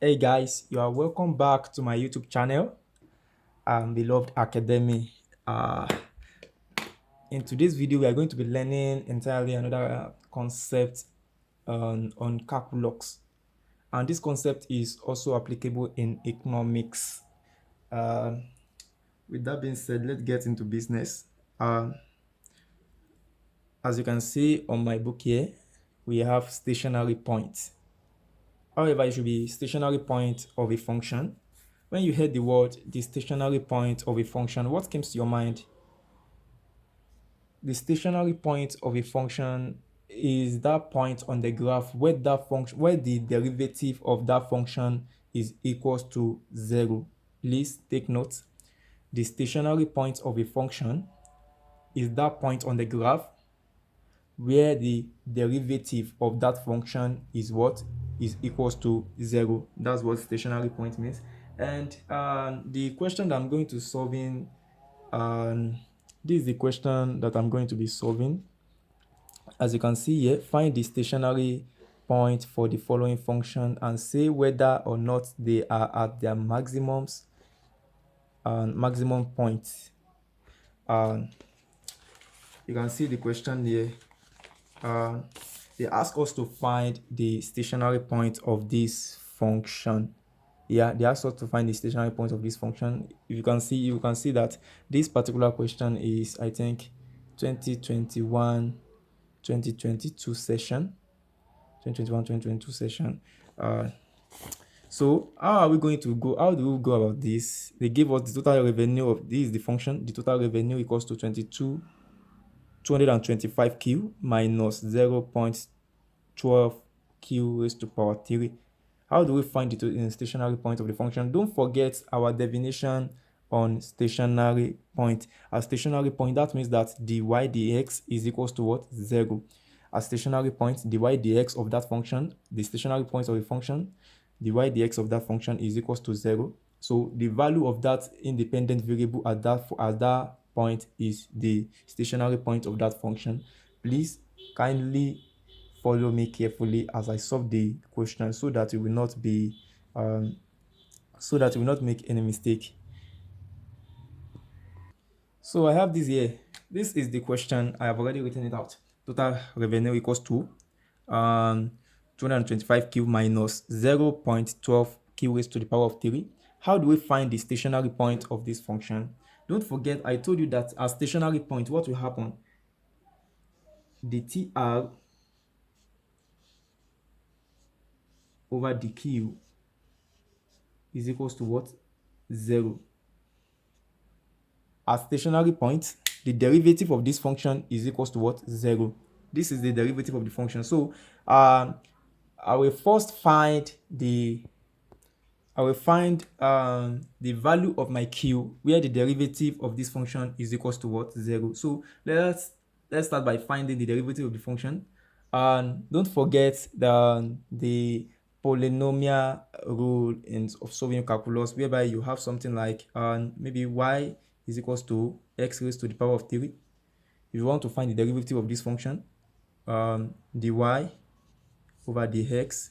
Hey guys, you are welcome back to my YouTube channel, Beloved Academy. Uh, in today's video, we are going to be learning entirely another concept on calculus, and this concept is also applicable in economics. Uh, with that being said, let's get into business. As you can see on my book here, we have stationary points. However, it should be stationary point of a function. When you hear the word the stationary point of a function, what comes to your mind? The stationary point of a function is that point on the graph where that function, where the derivative of that function is equals to 0. Please take note. The stationary point of a function is that point on the graph where the derivative of that function is what is equals to 0. That's what stationary point means. And the question that I'm going to solving, um, this is the question that I'm going to be solving. As you can see here, find the stationary point for the following function and say whether or not they are at their maximums and maximum points. You can see the question here. They ask us to find the stationary point of this function. Yeah, they ask us to find the stationary point of this function. If you can see that this particular question is, I think, 2021 2022 session. 2022 session. So how are we going to go? How do we go about this? They gave us the total revenue of this is the function. The total revenue equals to 225 q minus 0.12 q raised to power 3. How do we find the stationary point of the function? Don't forget our definition on stationary point. A stationary point, that means that dy dx is equals to what? 0. A stationary point, dy dx of that function, the stationary point of the function, dy dx of that function is equals to 0. So the value of that independent variable at that point is the stationary point of that function. Please kindly follow me carefully as I solve the question so that you will not be so that you will not make any mistake. So I have this here. This is the question. I have already written it out. Total revenue equals to 225 q minus 0.12 q raised to the power of 3. How do we find the stationary point of this function? Don't forget, I told you that a stationary point, what will happen? The TR over the Q is equals to what? 0. At stationary point, the derivative of this function is equals to what? 0. This is the derivative of the function. So I will first find the the value of my q where the derivative of this function is equals to what? 0. So let's start by finding the derivative of the function. And don't forget the polynomial rule of solving calculus, whereby you have something like maybe y is equals to x raised to the power of 3. If you want to find the derivative of this function, dy over the x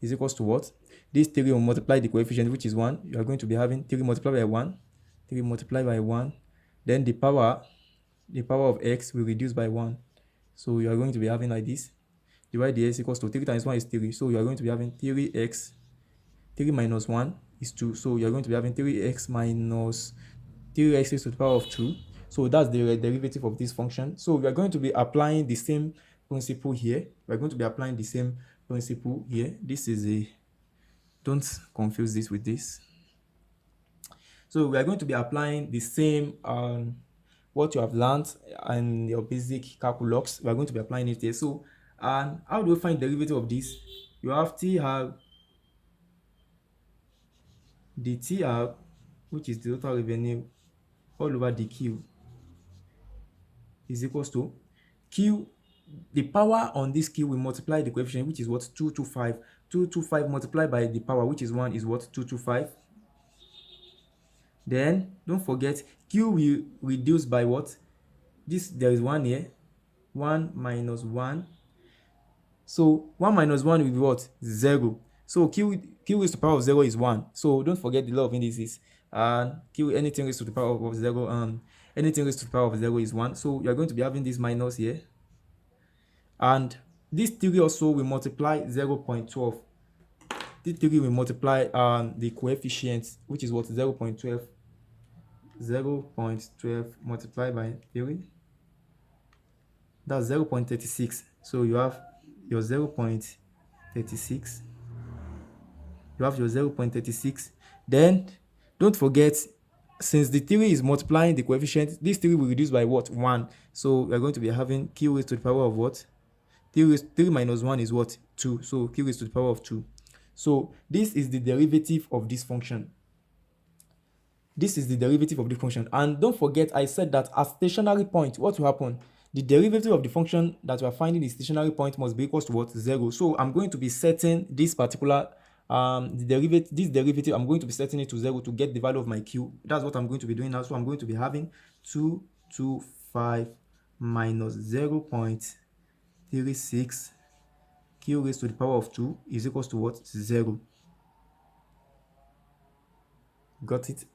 is equals to what? This 3 will multiply the coefficient, which is 1. You are going to be having 3 multiplied by 1, 3 multiplied by 1. Then the power of x will reduce by 1. So you are going to be having like this. Divide the x equals to 3 times 1 is 3. So you are going to be having 3x. 3 minus 1 is 2. So you are going to be having 3x minus 3x raised to the power of 2. So that's the derivative of this function. So we are going to be applying the same principle here. We are going to be applying the same principle here. This is a, don't confuse this with this. So we are going to be applying the same what you have learned in your basic calculus. We are going to be applying it here. So how do we find derivative of this? You have TR, the TR, which is the total revenue, all over the Q is equals to Q. The power on this Q will multiply the coefficient, which is what? 225. 225 multiplied by the power, which is 1, is what? 225. Then don't forget Q will reduce by what? This, there is 1 here. 1 minus 1. So 1 minus 1 will be what? 0. So Q, q raised to the power of 0 is 1. So don't forget the law of indices. And q, anything raised to the power of 0, anything raised to the power of 0 is 1. So you're going to be having this minus here. And this 3 also will multiply 0.12. This 3 will multiply the coefficient, which is what, 0.12. 0.12 multiplied by 3. That's 0.36. So you have your 0.36. You have your 0.36. Then don't forget, since the 3 is multiplying the coefficient, this 3 will reduce by what? 1. So we are going to be having q raised to the power of what? 3 minus 1 is what? 2. So q raised to the power of 2. So this is the derivative of this function. This is the derivative of the function. And don't forget, I said that at stationary point, what will happen? The derivative of the function that we are finding the stationary point must be equals to what? 0. So I'm going to be setting this particular this derivative, I'm going to be setting it to 0 to get the value of my q. That's what I'm going to be doing now. So I'm going to be having 225 minus 0.36 q raised to the power of 2 is equals to what? 0. Got it?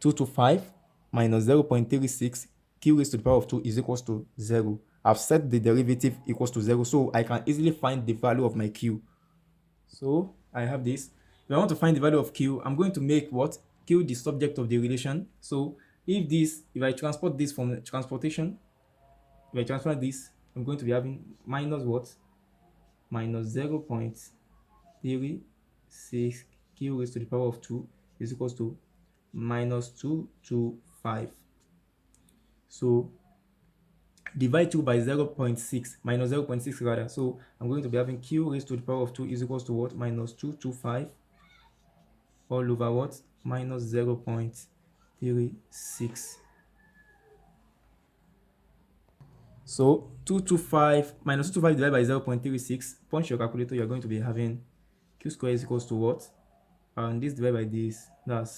225 minus 0.36 q raised to the power of 2 is equals to 0. I've set the derivative equals to 0, so I can easily find the value of my q. So I have this. If I want to find the value of q, I'm going to make what? Q the subject of the relation. So if I transport this from transportation, if I transfer this, I'm going to be having minus what? Minus 0.36 q raised to the power of 2 is equals to minus 225. So divide 2 by 0.6, minus 0.6 rather. So I'm going to be having q raised to the power of 2 is equals to what? Minus 225 all over what? Minus 0.36. So 225 minus 225 divided by 0.36. Punch your calculator, you're going to be having q squared is equals to what? And this divided by this, that's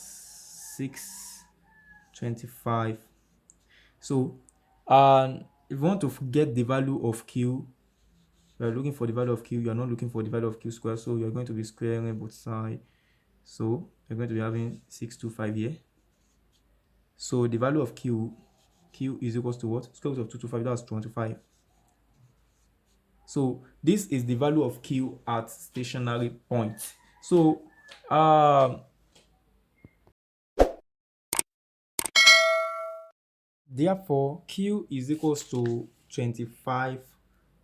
625. So if you want to get the value of q, you are looking for the value of q, you are not looking for the value of q squared, so you're going to be squaring both sides. So you're going to be having 625 here. So the value of q is equals to what? Square root of 225, that's 25. So this is the value of q at stationary point. So therefore q is equals to 25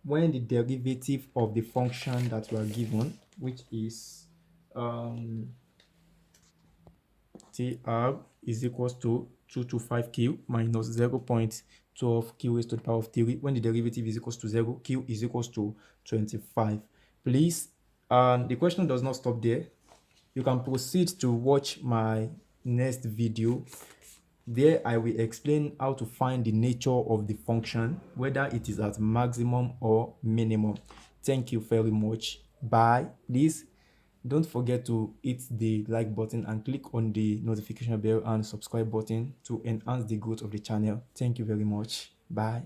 when the derivative of the function that we are given, which is tr is equals to 225q minus 0.12 q raised to the power of 3. When the derivative is equals to 0, q is equals to 25. Please, the question does not stop there. You can proceed to watch my next video. There I will explain how to find the nature of the function, whether it is at maximum or minimum. Thank you very much. Bye. Please don't forget to hit the like button and click on the notification bell and subscribe button to enhance the growth of the channel. Thank you very much. Bye.